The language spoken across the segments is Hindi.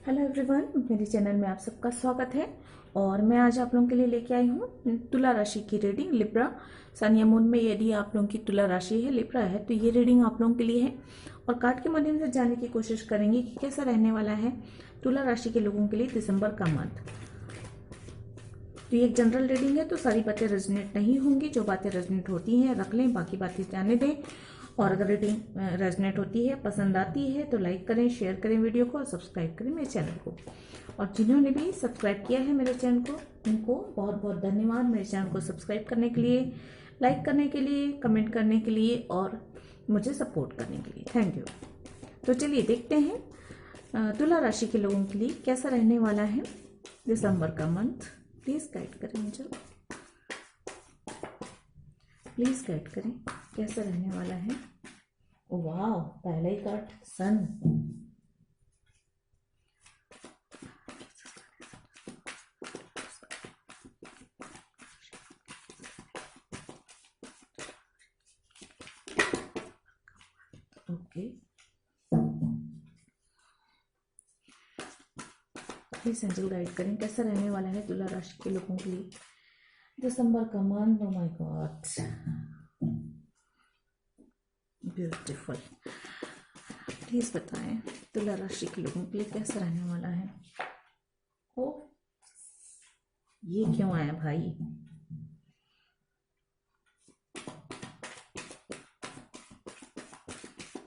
हेलो एवरीवन, मेरे चैनल में आप सबका स्वागत है। और मैं आज आप लोगों के लिए लेके आई हूँ तुला राशि की रीडिंग। लिब्रा सन या मून में यदि आप लोगों की तुला राशि है, लिब्रा है, तो ये रीडिंग आप लोगों के लिए है। और कार्ड के माध्यम से जानने की कोशिश करेंगे कि कैसा रहने वाला है तुला राशि के लोगों के लिए दिसंबर का मंथ। तो ये एक जनरल रीडिंग है, तो सारी बातें रेजोनेट नहीं होंगी। जो बातें रेजोनेट होती हैं रख लें, बाकी बातें जाने दें। और अगर रीडिंग रेजोनेट होती है, पसंद आती है, तो लाइक करें, शेयर करें वीडियो को और सब्सक्राइब करें मेरे चैनल को। और जिन्होंने भी सब्सक्राइब किया है मेरे चैनल को, उनको बहुत बहुत धन्यवाद मेरे चैनल को सब्सक्राइब करने के लिए, लाइक करने के लिए, कमेंट करने के लिए और मुझे सपोर्ट करने के लिए। Thank you. तो चलिए देखते हैं तुला राशि के लोगों के लिए कैसा रहने वाला है दिसंबर का मंथ। प्लीज़ गाइड करें मुझे, प्लीज़ गाइड करें कैसा रहने वाला है। वाह, पहला ही card sun. Okay, please angel guide करें कैसा रहने वाला है तुला राशि के लोगों के लिए दिसंबर का month. Oh my God, beautiful. Please बताएं तुला राशि के लोगों के लिए कैसा रहने वाला है। ओ, ये क्यों आया भाई?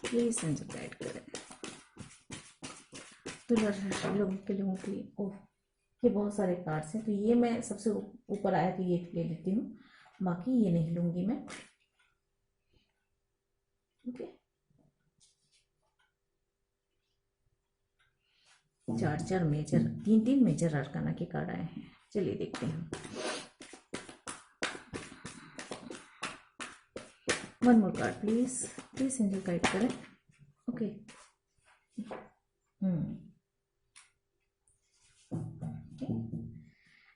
प्लीज एंजल गाइड करें तुला राशि लोगों के लिए। ओह, ये बहुत सारे कार्ड्स हैं, तो ये मैं सबसे ऊपर आया तो ये ले लेती हूँ, बाकी ये नहीं लूंगी मैं। ओके, चार मेजर, तीन मेजर अरकाना के कार्ड आए हैं। चलिए देखते हैं। One more card please, please angel guide करें। Okay,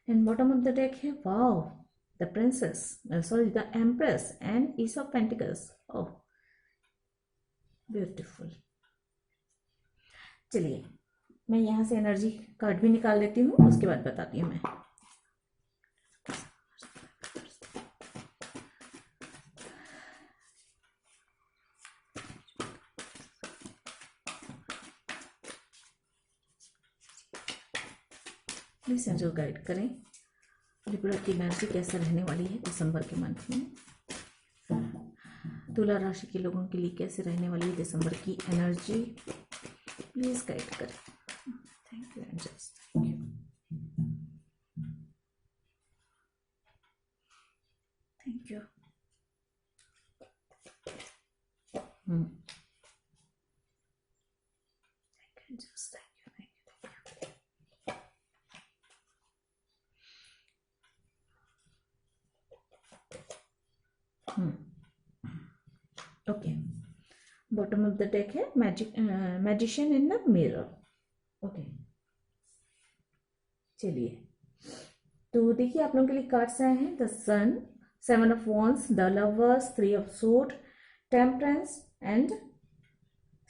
and bottom of the deck है wow, the princess, sorry the empress and ace of pentacles. Oh, beautiful. चलिए मैं यहाँ से एनर्जी कार्ड भी निकाल लेती हूँ, उसके बाद बताती हूँ मैं। प्लीज एंजल गाइड करें लिब्रा की एनर्जी कैसा रहने वाली है दिसंबर के मंथ में। तुला राशि के लोगों के लिए कैसे रहने वाली है दिसंबर की एनर्जी, प्लीज गाइड करें। Thank you angels, thank you, thank you. Angels, thank you, thank you. Okay, bottom of the deck है magician in the mirror. Okay, चलिए तो देखिए आप लोगों के लिए कार्ड्स आए हैं the sun, seven of wands, the lovers, three of suit, temperance and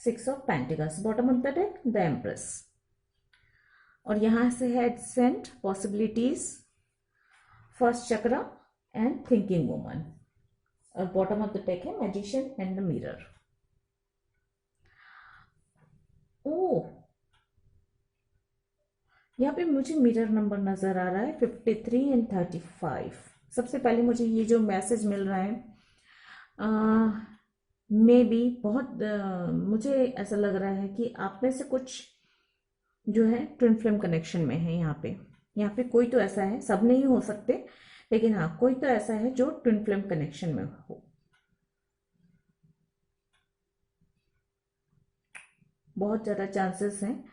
six of pentacles. Bottom of the deck the empress. और यहां से है ascent, possibilities, first chakra and thinking woman. और बॉटम ऑफ द डेक है magician and the mirror. Oh, यहाँ पे मुझे मिरर नंबर नजर आ रहा है 53 एंड 35। सबसे पहले मुझे ये जो मैसेज मिल रहा है मे बी बहुत मुझे ऐसा लग रहा है कि आप में से कुछ जो है ट्विन फ्लेम कनेक्शन में है। यहाँ पे कोई तो ऐसा है, सब नहीं हो सकते, लेकिन हाँ कोई तो ऐसा है जो ट्विन फ्लेम कनेक्शन में हो। बहुत ज्यादा चांसेस हैं।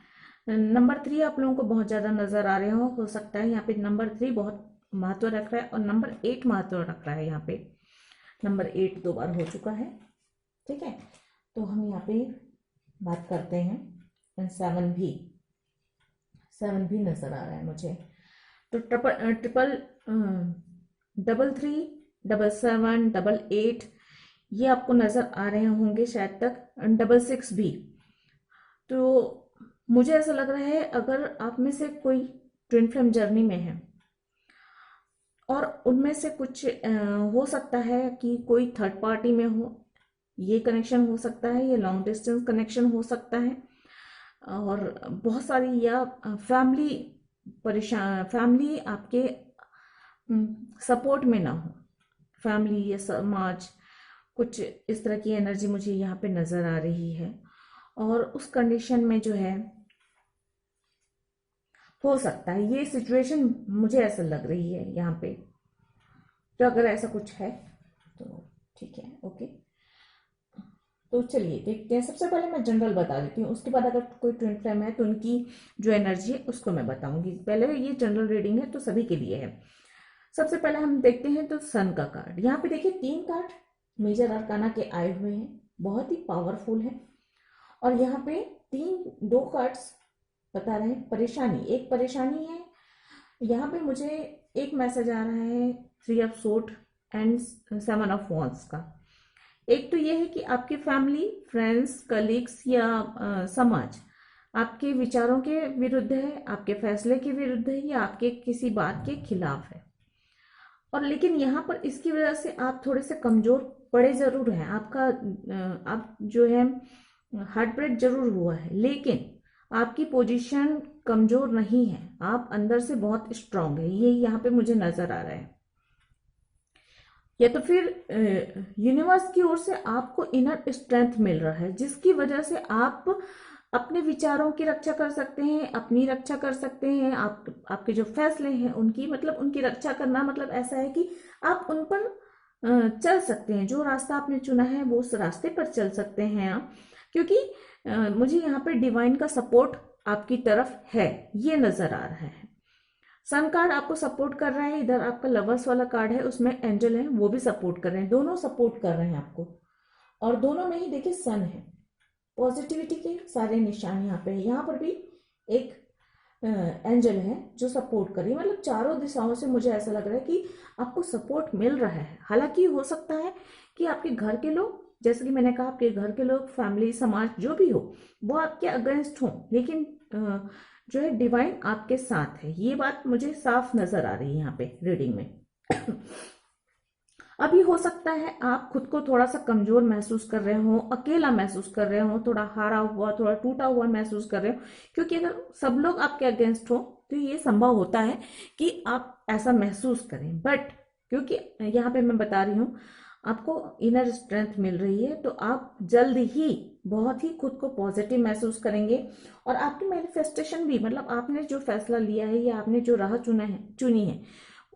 नंबर 3 आप लोगों को बहुत ज्यादा नजर आ रहे हो सकता है। यहाँ पे नंबर 3 बहुत महत्व रख रहा है और नंबर 8 महत्व रख रहा है। यहाँ पे नंबर 8 दो बार हो चुका है, ठीक है। तो हम यहाँ पे बात करते हैं 7 भी नजर आ रहा है मुझे। तो ट्रिपल डबल 3, डबल 7, डबल 8 ये आपको नजर आ रहे होंगे शायद तक, डबल 6 भी। तो मुझे ऐसा लग रहा है अगर आप में से कोई ट्विन फ्लेम जर्नी में है और उनमें से कुछ हो सकता है कि कोई थर्ड पार्टी में हो, ये कनेक्शन हो सकता है, ये लॉन्ग डिस्टेंस कनेक्शन हो सकता है, और बहुत सारी या फैमिली परेशान, फैमिली आपके सपोर्ट में ना हो, फैमिली या समाज, कुछ इस तरह की एनर्जी मुझे यहाँ पे नजर आ रही है। और उस कंडीशन में जो है हो सकता है ये सिचुएशन, मुझे ऐसा लग रही है यहाँ पे। तो अगर ऐसा कुछ है तो ठीक है, ओके। तो चलिए देखते हैं। सबसे पहले मैं जनरल बता देती हूँ, उसके बाद अगर कोई ट्विन फ्लेम है तो उनकी जो एनर्जी है उसको मैं बताऊंगी। पहले ये जनरल रीडिंग है तो सभी के लिए है। सबसे पहले हम देखते हैं तो सन का कार्ड। यहाँ पे देखिए 3 कार्ड मेजर अरकाना के आए हुए हैं, बहुत ही पावरफुल है। और यहाँ पे 2 कार्ड्स बता रहे हैं परेशानी, एक परेशानी है। यहाँ पे मुझे एक मैसेज आ रहा है 3 of sword and 7 of wands का। एक तो ये है कि आपकी फैमिली, फ्रेंड्स, कलीग्स या समाज आपके विचारों के विरुद्ध है, आपके फैसले के विरुद्ध है, या आपके किसी बात के खिलाफ है। और लेकिन यहाँ पर इसकी वजह से आप थोड़े से कमजोर पड़े जरूर हैं। आपका आप जो है हार्ट ब्रेक जरूर हुआ है, लेकिन आपकी पोजीशन कमजोर नहीं है, आप अंदर से बहुत स्ट्रांग है, ये यहाँ पे मुझे नजर आ रहा है। या तो फिर यूनिवर्स की ओर से आपको इनर स्ट्रेंथ मिल रहा है, जिसकी वजह से आप अपने विचारों की रक्षा कर सकते हैं, अपनी रक्षा कर सकते हैं। आपके जो फैसले हैं उनकी, मतलब उनकी रक्षा करना मतलब ऐसा है कि आप उन पर चल सकते हैं। जो रास्ता आपने चुना है वो उस रास्ते पर चल सकते हैं आप, क्योंकि मुझे यहाँ पे डिवाइन का सपोर्ट आपकी तरफ है, ये नजर आ रहा है। सन कार्ड आपको सपोर्ट कर रहा है, इधर आपका लवर्स वाला कार्ड है उसमें एंजल है, वो भी सपोर्ट कर रहे हैं, दोनों सपोर्ट कर रहे हैं आपको। और दोनों में ही देखिए सन है, पॉजिटिविटी के सारे निशान यहाँ पे है। यहाँ पर भी एक एंजल है जो सपोर्ट कर रही है, मतलब चारों दिशाओं से मुझे ऐसा लग रहा है कि आपको सपोर्ट मिल रहा है। हालांकि हो सकता है कि आपके घर के लोग, जैसे कि मैंने कहा, आपके घर के लोग, फैमिली, समाज जो भी हो, वो आपके अगेंस्ट हो, लेकिन जो है डिवाइन आपके साथ है, ये बात मुझे साफ नजर आ रही है यहाँ पे रीडिंग में। अभी हो सकता है आप खुद को थोड़ा सा कमजोर महसूस कर रहे हो, अकेला महसूस कर रहे हो, थोड़ा हारा हुआ, थोड़ा टूटा हुआ महसूस कर रहे हो, क्योंकि अगर सब लोग आपके अगेंस्ट हो तो ये संभव होता है कि आप ऐसा महसूस करें। बट क्योंकि यहाँ पे मैं बता रही हूँ आपको इनर स्ट्रेंथ मिल रही है, तो आप जल्द ही बहुत ही खुद को पॉजिटिव महसूस करेंगे। और आपकी मैनिफेस्टेशन भी, मतलब आपने जो फैसला लिया है या आपने जो राह चुनी है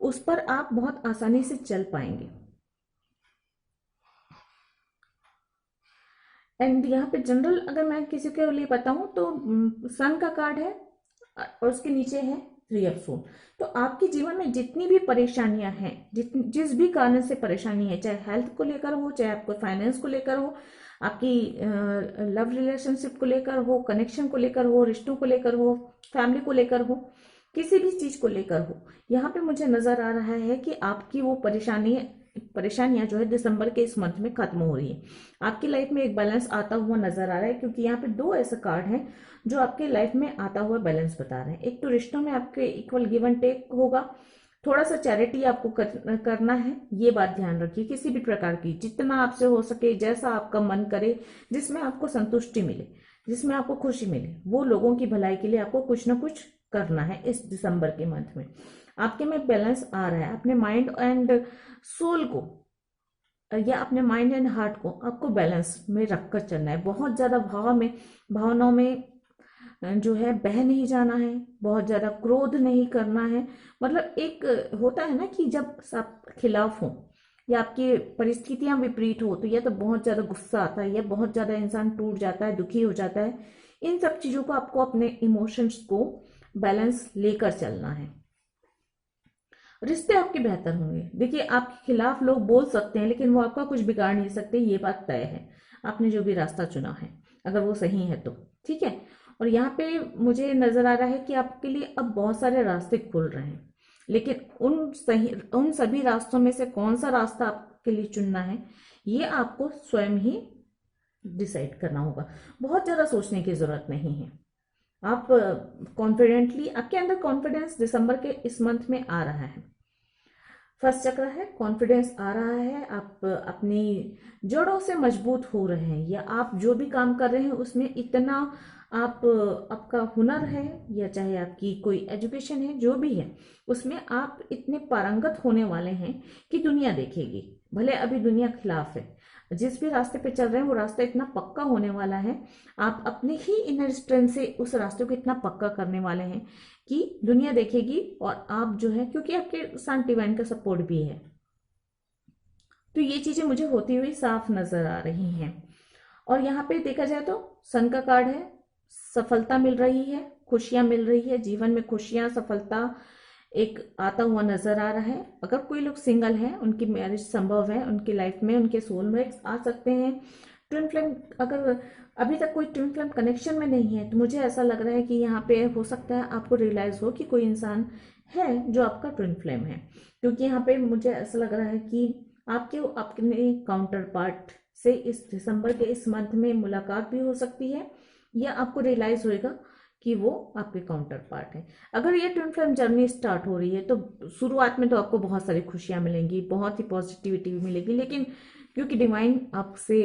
उस पर आप बहुत आसानी से चल पाएंगे। एंड यहाँ पे जनरल अगर मैं किसी के लिए बताऊं तो सन का कार्ड है और उसके नीचे है 3 ऑफ सोर्ड। तो आपके जीवन में जितनी भी परेशानियां हैं, जिस भी कारण से परेशानी है, चाहे हेल्थ को लेकर हो, चाहे आपको फाइनेंस को लेकर हो, आपकी लव रिलेशनशिप को लेकर हो, कनेक्शन को लेकर हो, रिश्तों को लेकर हो, फैमिली को लेकर हो, किसी भी चीज को लेकर हो, यहाँ पे मुझे नजर आ रहा है कि आपकी वो परेशानियां जो है दिसंबर के इस मंथ में खत्म हो रही है। आपकी लाइफ में एक बैलेंस आता हुआ नजर आ रहा है, क्योंकि यहाँ पे 2 ऐसे कार्ड हैं जो आपके लाइफ में आता हुआ बैलेंस बता रहे हैं। एक तो रिश्तों में आपके इक्वल गिव एंड टेक होगा, थोड़ा सा चैरिटी आपको करना है, ये बात ध्यान रखिए। किसी भी प्रकार की, जितना आपसे हो सके, जैसा आपका मन करे, जिसमें आपको संतुष्टि मिले, जिसमें आपको खुशी मिले, वो लोगों की भलाई के लिए आपको कुछ ना कुछ करना है इस दिसंबर के मंथ में। आपके में बैलेंस आ रहा है। अपने माइंड एंड सोल को या अपने माइंड एंड हार्ट को आपको बैलेंस में रखकर चलना है। बहुत ज्यादा भावनाओं में जो है बह नहीं जाना है, बहुत ज्यादा क्रोध नहीं करना है। मतलब एक होता है ना कि जब सब खिलाफ हो या आपकी परिस्थितियां विपरीत हो, तो या तो बहुत ज्यादा गुस्सा आता है या बहुत ज्यादा इंसान टूट जाता है, दुखी हो जाता है। इन सब चीजों को आपको अपने इमोशंस को बैलेंस लेकर चलना है। रिश्ते आपके बेहतर होंगे। देखिए, आपके खिलाफ लोग बोल सकते हैं, लेकिन वो आपका कुछ बिगाड़ नहीं सकते, ये बात तय है। आपने जो भी रास्ता चुना है, अगर वो सही है तो ठीक है। और यहाँ पे मुझे नजर आ रहा है कि आपके लिए अब बहुत सारे रास्ते खुल रहे हैं, लेकिन उन सभी रास्तों में से कौन सा रास्ता आपके लिए चुनना है, ये आपको स्वयं ही डिसाइड करना होगा। बहुत ज्यादा सोचने की जरूरत नहीं है। आप कॉन्फिडेंटली, आपके अंदर कॉन्फिडेंस दिसंबर के इस मंथ में आ रहा है। फर्स्ट चक्र है, कॉन्फिडेंस आ रहा है, आप अपनी जड़ों से मजबूत हो रहे हैं, या आप जो भी काम कर रहे हैं उसमें इतना आप, आपका हुनर है या चाहे आपकी कोई एजुकेशन है, जो भी है उसमें आप इतने पारंगत होने वाले हैं कि दुनिया देखेगी। भले अभी दुनिया खिलाफ है, जिस भी रास्ते पे चल रहे हैं वो रास्ता इतना पक्का होने वाला है, आप अपने ही इनर स्ट्रेंथ से उस रास्ते को इतना पक्का करने वाले हैं कि दुनिया देखेगी। और आप जो है, क्योंकि आपके साथ डिवाइन का सपोर्ट भी है, तो ये चीजें मुझे होती हुई साफ नजर आ रही हैं। और यहाँ पे देखा जाए तो सन का कार्ड है, सफलता मिल रही है, खुशियां मिल रही है, जीवन में खुशियां, सफलता एक आता हुआ नजर आ रहा है। अगर कोई लोग सिंगल हैं, उनकी मैरिज संभव है, उनकी लाइफ में उनके सोलमेट्स आ सकते हैं। ट्विन फ्लेम, अगर अभी तक कोई ट्विन फ्लेम कनेक्शन में नहीं है, तो मुझे ऐसा लग रहा है कि यहाँ पे हो सकता है आपको रियलाइज हो कि कोई इंसान है जो आपका ट्विन फ्लेम है। क्योंकि यहाँ पे मुझे ऐसा लग रहा है कि आपके अपने काउंटर पार्ट से इस दिसंबर के इस मंथ में मुलाकात भी हो सकती है, या आपको रियलाइज होएगा कि वो आपके काउंटर पार्ट है। अगर ये ट्विन फ्लेम जर्नी स्टार्ट हो रही है तो शुरुआत में तो आपको बहुत सारी खुशियां मिलेंगी, बहुत ही पॉजिटिविटी भी मिलेगी, लेकिन क्योंकि डिवाइन आपसे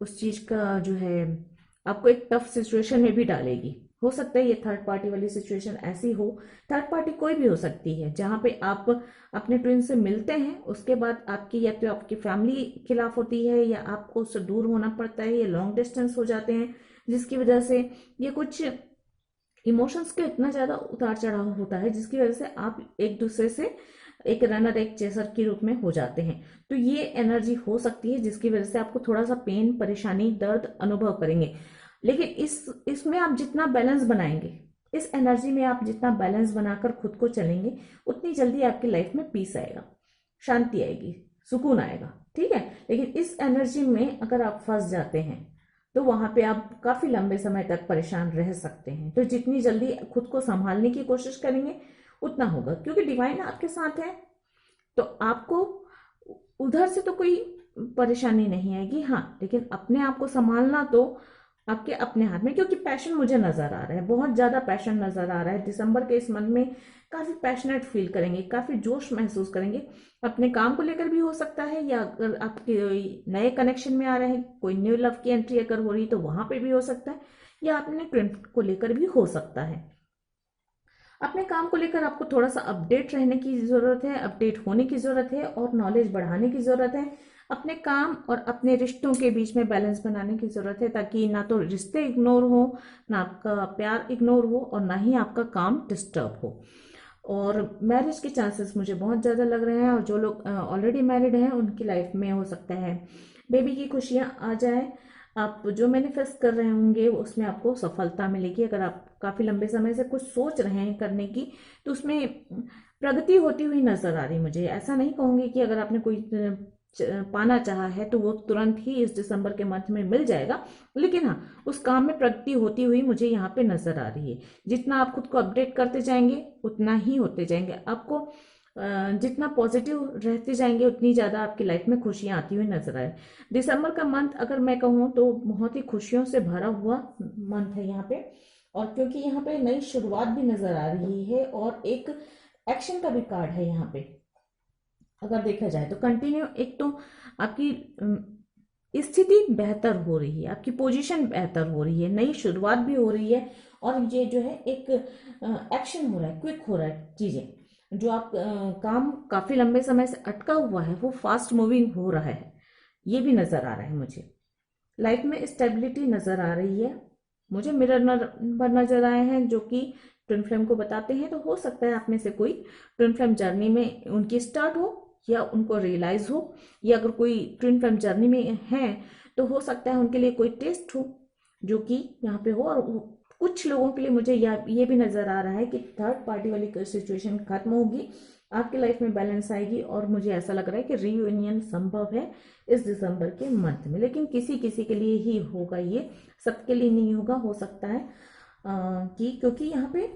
उस चीज का जो है, आपको एक टफ सिचुएशन में भी डालेगी। हो सकता है ये थर्ड पार्टी वाली सिचुएशन ऐसी हो, थर्ड पार्टी कोई भी हो सकती है, जहां पे आप अपने ट्विन से मिलते हैं, उसके बाद आपकी या तो आपकी फैमिली खिलाफ होती है, या आपको उससे दूर होना पड़ता है, या लॉन्ग डिस्टेंस हो जाते हैं, जिसकी वजह से ये कुछ इमोशंस का इतना ज्यादा उतार चढ़ाव होता है, जिसकी वजह से आप एक दूसरे से एक रनर एक चेसर के रूप में हो जाते हैं। तो ये एनर्जी हो सकती है जिसकी वजह से आपको थोड़ा सा पेन, परेशानी, दर्द अनुभव करेंगे। लेकिन इसमें आप जितना बैलेंस बनाएंगे, इस एनर्जी में आप जितना बैलेंस बनाकर खुद को चलेंगे, उतनी जल्दी आपकी लाइफ में पीस आएगा, शांति आएगी, सुकून आएगा। ठीक है, लेकिन इस एनर्जी में अगर आप फंस जाते हैं तो वहां पे आप काफी लंबे समय तक परेशान रह सकते हैं। तो जितनी जल्दी खुद को संभालने की कोशिश करेंगे उतना होगा, क्योंकि डिवाइन आपके साथ है, तो आपको उधर से तो कोई परेशानी नहीं आएगी। हाँ, लेकिन अपने आप को संभालना तो आपके अपने हाथ में, क्योंकि पैशन मुझे नजर आ रहा है, बहुत ज्यादा पैशन नजर आ रहा है। दिसंबर के इस मंथ में काफी पैशनेट फील करेंगे, काफी जोश महसूस करेंगे, अपने काम को लेकर भी हो सकता है, या अगर आपके नए कनेक्शन में आ रहे हैं, कोई न्यू लव की एंट्री अगर हो रही तो वहां पे भी हो सकता है, या अपने ट्विन को लेकर भी हो सकता है। अपने काम को लेकर आपको थोड़ा सा अपडेट रहने की जरूरत है, अपडेट होने की जरूरत है, और नॉलेज बढ़ाने की जरूरत है। अपने काम और अपने रिश्तों के बीच में बैलेंस बनाने की जरूरत है, ताकि ना तो रिश्ते इग्नोर हो, ना आपका प्यार इग्नोर हो, और ना ही आपका काम डिस्टर्ब हो। और मैरिज के चांसेस मुझे बहुत ज़्यादा लग रहे हैं, और जो लोग ऑलरेडी मैरिड हैं उनकी लाइफ में हो सकता है बेबी की खुशियाँ आ जाए। आप जो मैनिफेस्ट कर रहे होंगे उसमें आपको सफलता मिलेगी। अगर आप काफ़ी लंबे समय से कुछ सोच रहे हैं करने की, तो उसमें प्रगति होती हुई नजर आ रही मुझे। ऐसा नहीं कहूँगी कि अगर आपने कोई पाना चाहा है तो वो तुरंत ही इस दिसंबर के मंथ में मिल जाएगा, लेकिन हाँ, उस काम में प्रगति होती हुई मुझे यहाँ पे नजर आ रही है। जितना आप खुद को अपडेट करते जाएंगे उतना ही होते जाएंगे, आपको जितना पॉजिटिव रहते जाएंगे उतनी ज़्यादा आपकी लाइफ में खुशियाँ आती हुई नजर आए। दिसंबर का मंथ अगर मैं कहूँ तो बहुत ही खुशियों से भरा हुआ मंथ है यहाँ पे। और क्योंकि यहाँ पे नई शुरुआत भी नजर आ रही है, और एक एक्शन का भी कार्ड है यहाँ पे, अगर देखा जाए तो कंटिन्यू, एक तो आपकी स्थिति बेहतर हो रही है, आपकी पोजीशन बेहतर हो रही है, नई शुरुआत भी हो रही है, और ये जो है एक एक्शन हो रहा है, क्विक हो रहा है चीजें। जो आप काम काफी लंबे समय से अटका हुआ है वो फास्ट मूविंग हो रहा है, ये भी नजर आ रहा है मुझे। लाइफ में स्टेबिलिटी नजर आ रही है मुझे। मिरर नंबर नजर आए हैं जो कि ट्विन फ्लेम को बताते हैं। तो हो सकता है आप में से कोई ट्विन फ्लेम जर्नी में उनकी स्टार्ट हो, या उनको रियलाइज हो, या अगर कोई ट्विन फ्लेम जर्नी में है तो हो सकता है उनके लिए कोई टेस्ट हो जो कि यहाँ पे हो। और कुछ लोगों के लिए मुझे ये भी नजर आ रहा है कि थर्ड पार्टी वाली सिचुएशन खत्म होगी, आपकी लाइफ में बैलेंस आएगी, और मुझे ऐसा लग रहा है कि रीयूनियन संभव है इस दिसंबर के मंथ में। लेकिन किसी किसी के लिए ही होगा, ये सबके लिए नहीं होगा। हो सकता है कि क्योंकि यहाँ पे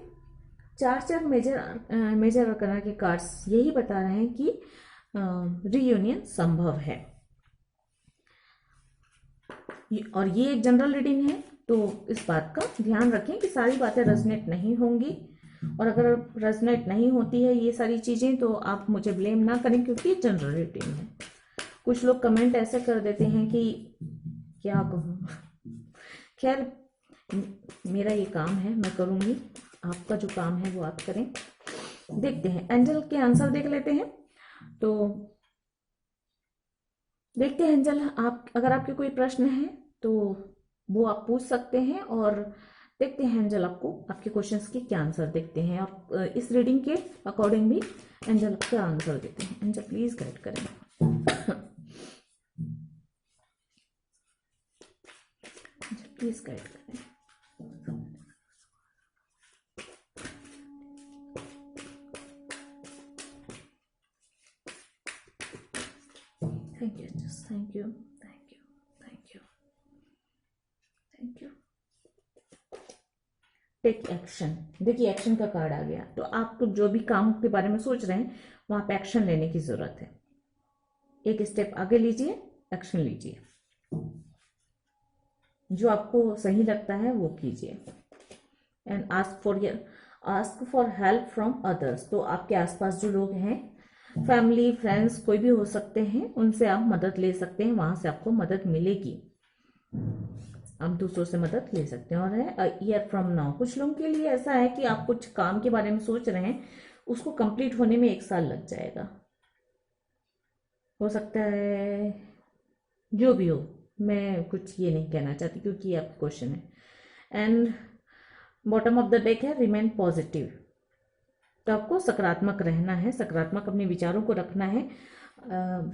चार चार मेजर अरकाना के कार्ड्स यही बता रहे हैं कि रीयूनियन संभव है। और ये एक जनरल रीडिंग है, तो इस बात का ध्यान रखें कि सारी बातें रेजोनेट नहीं होंगी, और अगर रेजोनेट नहीं होती है ये सारी चीज़ें तो आप मुझे ब्लेम ना करें, क्योंकि जनरल रीडिंग है। कुछ लोग कमेंट ऐसे कर देते हैं कि क्या कहूँ। खैर, मेरा ये काम है, मैं करूँगी, आपका जो काम है वो आप करें। देखते हैं, एंजल के आंसर देख लेते हैं। तो देखते हैं एंजल, आप अगर आपके कोई प्रश्न है तो वो आप पूछ सकते हैं, और देखते हैं एंजल आपको आपके क्वेश्चंस के क्या आंसर देखते हैं। आप इस रीडिंग के अकॉर्डिंग भी एंजल क्या आंसर देते हैं। एंजल प्लीज गाइड करें। प्लीज गाइड करें। Thank you, thank you, thank you, thank you, thank you. Take action. देखिए एक्शन का कार्ड आ गया, तो आप जो भी काम के बारे में सोच रहे हैं वहां पे एक्शन लेने की जरूरत है। एक स्टेप आगे लीजिए, एक्शन लीजिए, जो आपको सही लगता है वो कीजिए। And ask for help from others. तो आपके आसपास जो लोग हैं, फैमिली, फ्रेंड्स, कोई भी हो सकते हैं, उनसे आप मदद ले सकते हैं, वहां से आपको मदद मिलेगी। आप दूसरों से मदद ले सकते हैं। और है ईयर फ्रॉम नाउ। कुछ लोगों के लिए ऐसा है कि आप कुछ काम के बारे में सोच रहे हैं, उसको कंप्लीट होने में 1 साल लग जाएगा, हो सकता है, जो भी हो। मैं कुछ ये नहीं कहना चाहती क्योंकि ये आपका क्वेश्चन है। And bottom of the deck है रिमेन पॉजिटिव। तो आपको सकारात्मक रहना है, सकारात्मक अपने विचारों को रखना है।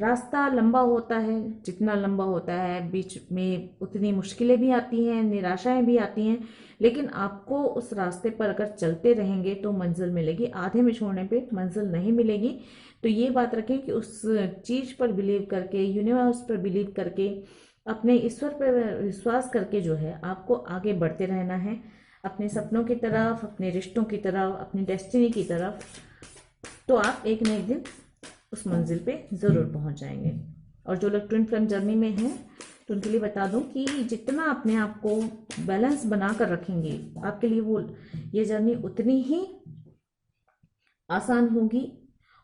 रास्ता लंबा होता है, जितना लंबा होता है बीच में उतनी मुश्किलें भी आती हैं, निराशाएं भी आती हैं, लेकिन आपको उस रास्ते पर अगर चलते रहेंगे तो मंजिल मिलेगी। आधे में छोड़ने पे मंजिल नहीं मिलेगी। तो ये बात रखें कि उस चीज़ पर बिलीव करके, यूनिवर्स पर बिलीव करके, अपने ईश्वर पर विश्वास करके जो है आपको आगे बढ़ते रहना है, अपने सपनों की तरफ, अपने रिश्तों की तरफ, अपनी डेस्टिनी की तरफ। तो आप एक न एक दिन उस मंजिल पे ज़रूर पहुंच जाएंगे। और जो लोग ट्विन फ्लेम जर्नी में हैं तो उनके लिए बता दूं कि जितना अपने आप को बैलेंस बना कर रखेंगे, आपके लिए वो ये जर्नी उतनी ही आसान होगी।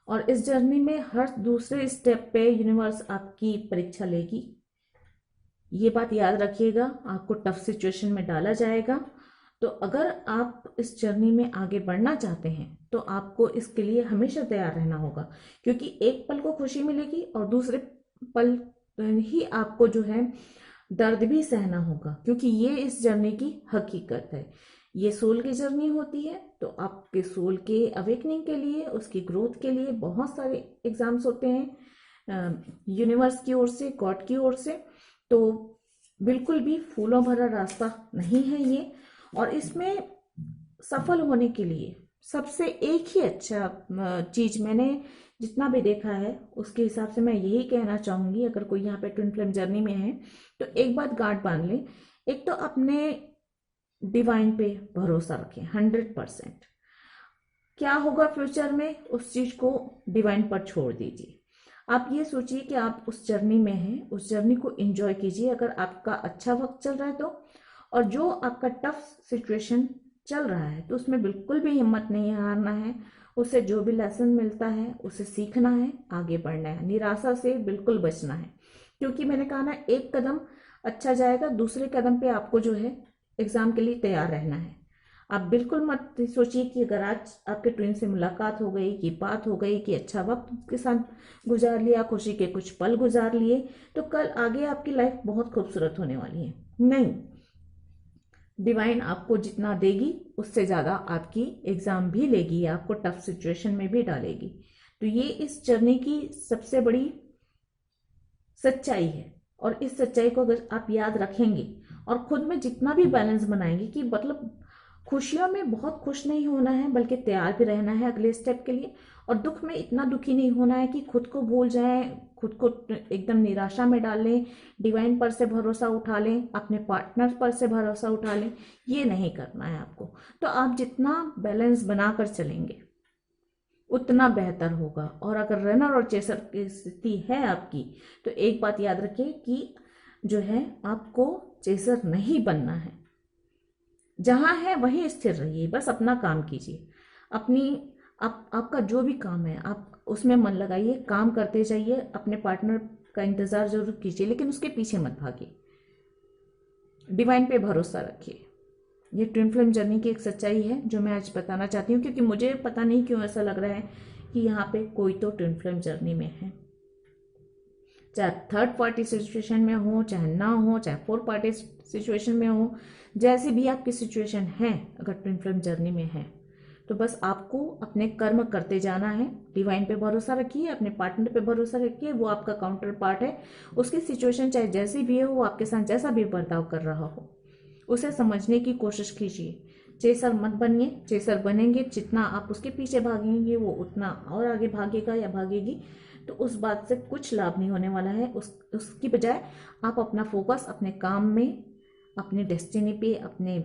और इस जर्नी में हर दूसरे स्टेप पे यूनिवर्स आपकी परीक्षा लेगी। ये बात याद रखिएगा, आपको टफ सिचुएशन में डाला जाएगा। तो अगर आप इस जर्नी में आगे बढ़ना चाहते हैं तो आपको इसके लिए हमेशा तैयार रहना होगा, क्योंकि एक पल को खुशी मिलेगी और दूसरे पल ही आपको जो है दर्द भी सहना होगा, क्योंकि ये इस जर्नी की हकीकत है। ये सोल की जर्नी होती है, तो आपके सोल के अवेकनिंग के लिए, उसकी ग्रोथ के लिए बहुत सारे एग्जाम्स होते हैं यूनिवर्स की ओर से, गॉड की ओर से। तो बिल्कुल भी फूलों भरा रास्ता नहीं है ये। और इसमें सफल होने के लिए सबसे एक ही अच्छा चीज मैंने जितना भी देखा है उसके हिसाब से मैं यही कहना चाहूंगी, अगर कोई यहाँ पे ट्विन फ्लेम जर्नी में है तो एक बात गांठ बांध ले, एक तो अपने डिवाइन पे भरोसा रखें 100%। क्या होगा फ्यूचर में उस चीज को डिवाइन पर छोड़ दीजिए। आप ये सोचिए कि आप उस जर्नी में हैं, उस जर्नी को एंजॉय कीजिए अगर आपका अच्छा वक्त चल रहा है तो। और जो आपका टफ सिचुएशन चल रहा है तो उसमें बिल्कुल भी हिम्मत नहीं हारना है। उससे जो भी लेसन मिलता है उसे सीखना है, आगे बढ़ना है, निराशा से बिल्कुल बचना है। क्योंकि मैंने कहा ना, एक कदम अच्छा जाएगा, दूसरे कदम पे आपको जो है एग्जाम के लिए तैयार रहना है। आप बिल्कुल मत सोचिए कि अगर आज आपके ट्विन से मुलाकात हो गई, कि बात हो गई, कि अच्छा वक्त के साथ गुजार लिया, खुशी के कुछ पल गुजार लिए, तो कल आगे आपकी लाइफ बहुत खूबसूरत होने वाली है। नहीं, डिवाइन आपको जितना देगी उससे ज़्यादा आपकी एग्ज़ाम भी लेगी, आपको टफ सिचुएशन में भी डालेगी। तो ये इस जर्नी की सबसे बड़ी सच्चाई है। और इस सच्चाई को अगर आप याद रखेंगे और खुद में जितना भी बैलेंस बनाएंगे, कि मतलब खुशियों में बहुत खुश नहीं होना है बल्कि तैयार भी रहना है अगले स्टेप के लिए, और दुख में इतना दुखी नहीं होना है कि खुद को भूल जाएं, खुद को एकदम निराशा में डाल लें, डिवाइन पर से भरोसा उठा लें, अपने पार्टनर पर से भरोसा उठा लें। ये नहीं करना है आपको। तो आप जितना बैलेंस बनाकर चलेंगे उतना बेहतर होगा। और अगर रनर और चेसर की स्थिति है आपकी, तो एक बात याद रखिए कि जो है आपको चेसर नहीं बनना है, जहां है वहीं स्थिर रहिए, बस अपना काम कीजिए। अपनी आपका जो भी काम है आप उसमें मन लगाइए, काम करते जाइए। अपने पार्टनर का इंतजार जरूर कीजिए, लेकिन उसके पीछे मत भागिए। डिवाइन पे भरोसा रखिए। ये ट्विन फ्लेम जर्नी की एक सच्चाई है जो मैं आज बताना चाहती हूँ, क्योंकि मुझे पता नहीं क्यों ऐसा लग रहा है कि यहाँ पे कोई तो ट्विन फ्लेम जर्नी में है। चाहे थर्ड पार्टी सिचुएशन में हो, चाहे ना हो, चाहे फोर्थ पार्टी सिचुएशन में हो, जैसी भी आपकी सिचुएशन है, अगर ट्विन फ्लेम जर्नी में है तो बस आपको अपने कर्म करते जाना है। डिवाइन पे भरोसा रखिए, अपने पार्टनर पे भरोसा रखिए, वो आपका काउंटर पार्ट है। उसकी सिचुएशन चाहे जैसी भी हो, वो आपके साथ जैसा भी बर्ताव कर रहा हो, उसे समझने की कोशिश कीजिए। चेसर मत बनिए। चेसर बनेंगे, जितना आप उसके पीछे भागेंगे वो उतना और आगे भागेगा या भागेगी, तो उस बात से कुछ लाभ नहीं होने वाला है। उसकी बजाय आप अपना फोकस अपने काम में, अपने डेस्टिनी पे, अपने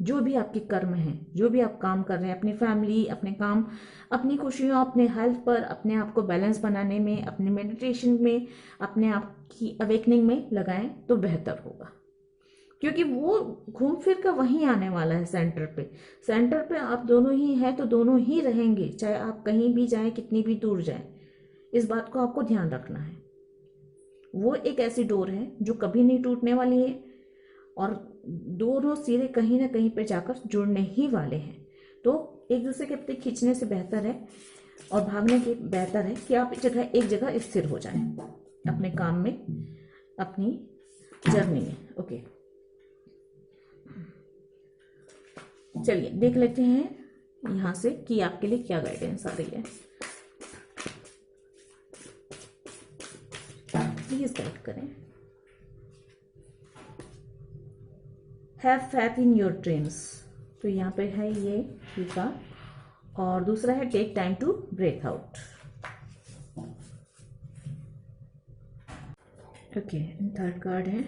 जो भी आपके कर्म हैं, जो भी आप काम कर रहे हैं, अपनी फैमिली, अपने काम, अपनी खुशियों, अपने हेल्थ पर, अपने आप को बैलेंस बनाने में, अपने मेडिटेशन में, अपने आप की अवेकनिंग में लगाएं तो बेहतर होगा। क्योंकि वो घूम फिर कर वहीं आने वाला है सेंटर पे। सेंटर पे आप दोनों ही हैं तो दोनों ही रहेंगे, चाहे आप कहीं भी जाएं, कितनी भी दूर जाएं। इस बात को आपको ध्यान रखना है। वो एक ऐसी डोर है जो कभी नहीं टूटने वाली है, और दोनों सिरे कहीं ना कहीं पे जाकर जुड़ने ही वाले हैं। तो एक दूसरे के प्रति खींचने से बेहतर है और भागने के बेहतर है कि आप एक जगह स्थिर हो जाएं अपने काम में, अपनी जर्नी में। ओके, चलिए देख लेते हैं यहाँ से कि आपके लिए क्या गाइडेंस आ रही है। प्लीज गाइड करें। Have faith in your dreams, तो यहाँ पे है ये ठीक है। और दूसरा है take time to breathe out. Okay, third card है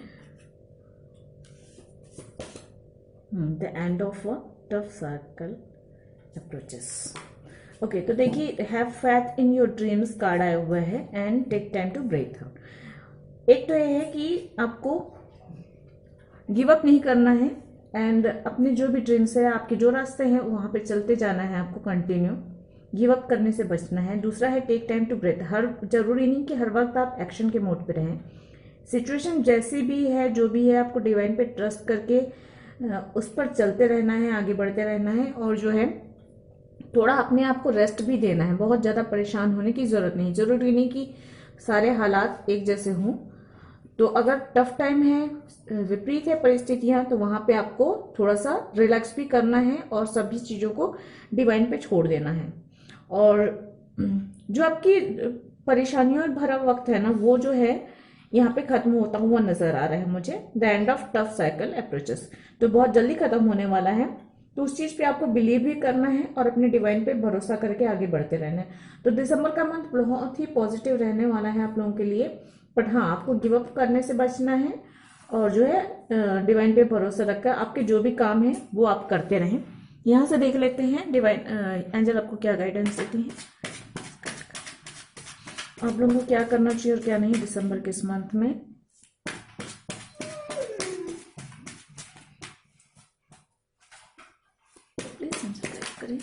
the end of a tough circle approaches. Okay, तो देखिए have faith in your dreams card आया हुआ है and take time to breathe out. एक तो ये है कि आपको गिव अप नहीं करना है एंड अपने जो भी ड्रीम्स है, आपके जो रास्ते हैं वहां पे चलते जाना है आपको कंटिन्यू। गिव अप करने से बचना है। दूसरा है टेक टाइम टू ब्रेथ। जरूरी नहीं कि हर वक्त आप एक्शन के मोड पे रहें। सिचुएशन जैसी भी है, जो भी है, आपको डिवाइन पे ट्रस्ट करके उस पर चलते रहना है, आगे बढ़ते रहना है। और जो है थोड़ा अपने आप को रेस्ट भी देना है। बहुत ज़्यादा परेशान होने की ज़रूरत नहीं। जरूरी नहीं कि सारे हालात एक जैसे हों। तो अगर टफ टाइम है, विपरीत है परिस्थितियां, तो वहां पे आपको थोड़ा सा रिलैक्स भी करना है और सभी चीज़ों को डिवाइन पे छोड़ देना है। और जो आपकी परेशानियों भरा वक्त है ना, वो जो है यहाँ पे खत्म होता हुआ नजर आ रहा है मुझे। The end of tough cycle approaches, तो बहुत जल्दी खत्म होने वाला है। तो उस चीज पे आपको बिलीव भी करना है और अपने डिवाइन पे भरोसा करके आगे बढ़ते रहना है। तो दिसंबर का मंथ बहुत ही पॉजिटिव रहने वाला है आप लोगों के लिए। बट हाँ, आपको गिव अप करने से बचना है और जो है डिवाइन पे भरोसा रखकर आपके जो भी काम है वो आप करते रहें। यहाँ से देख लेते हैं डिवाइन एंजल आपको क्या गाइडेंस देती हैं, आप लोगों को क्या करना चाहिए और क्या नहीं दिसंबर के इस मंथ में। प्लीज सब्सक्राइब करें।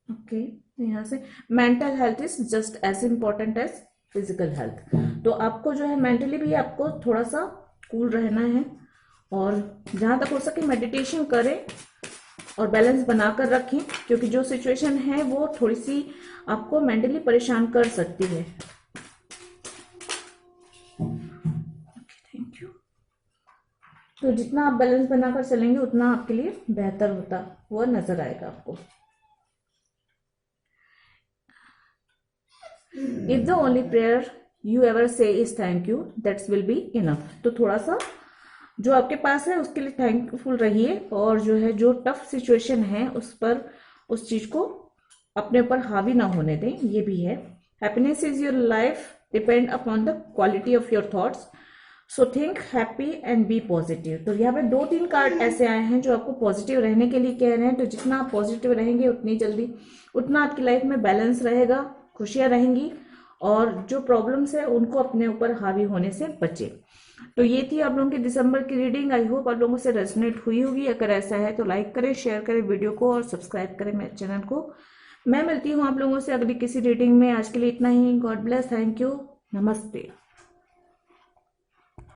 ओके, यहाँ से mental health is just as important as physical health. तो आपको जो है मेंटली भी आपको थोड़ा सा कूल रहना है और जहां तक हो सके मेडिटेशन करें और बैलेंस बनाकर रखें, क्योंकि जो सिचुएशन है वो थोड़ी सी आपको मेंटली परेशान कर सकती है। Thank you. तो जितना आप बैलेंस बनाकर चलेंगे उतना आपके लिए बेहतर होता हुआ नजर आएगा आपको। If the only prayer you ever से is thank you, that's will be enough. तो थोड़ा सा जो आपके पास है उसके लिए थैंकफुल रहिए और जो है जो टफ सिचुएशन है उस पर, उस चीज को अपने ऊपर हावी ना होने दें। ये भी है happiness is your life depend upon the quality of your thoughts, so think happy and be positive. तो यहाँ पे 2-3 कार्ड ऐसे आए हैं जो आपको पॉजिटिव रहने के लिए कह रहे हैं। तो जितना आप पॉजिटिव रहेंगे उतनी जल्दी, उतना आपकी लाइफ में बैलेंस रहेगा, खुशियां रहेंगी और जो प्रॉब्लम्स है उनको अपने ऊपर हावी होने से बचे। तो ये थी आप लोगों की दिसंबर की रीडिंग। आई होप आप लोगों से रेजोनेट हुई होगी। अगर ऐसा है तो लाइक करें, शेयर करें वीडियो को और सब्सक्राइब करें मेरे चैनल को। मैं मिलती हूँ आप लोगों से अगली किसी रीडिंग में। आज के लिए इतना ही। God bless. Thank you. नमस्ते।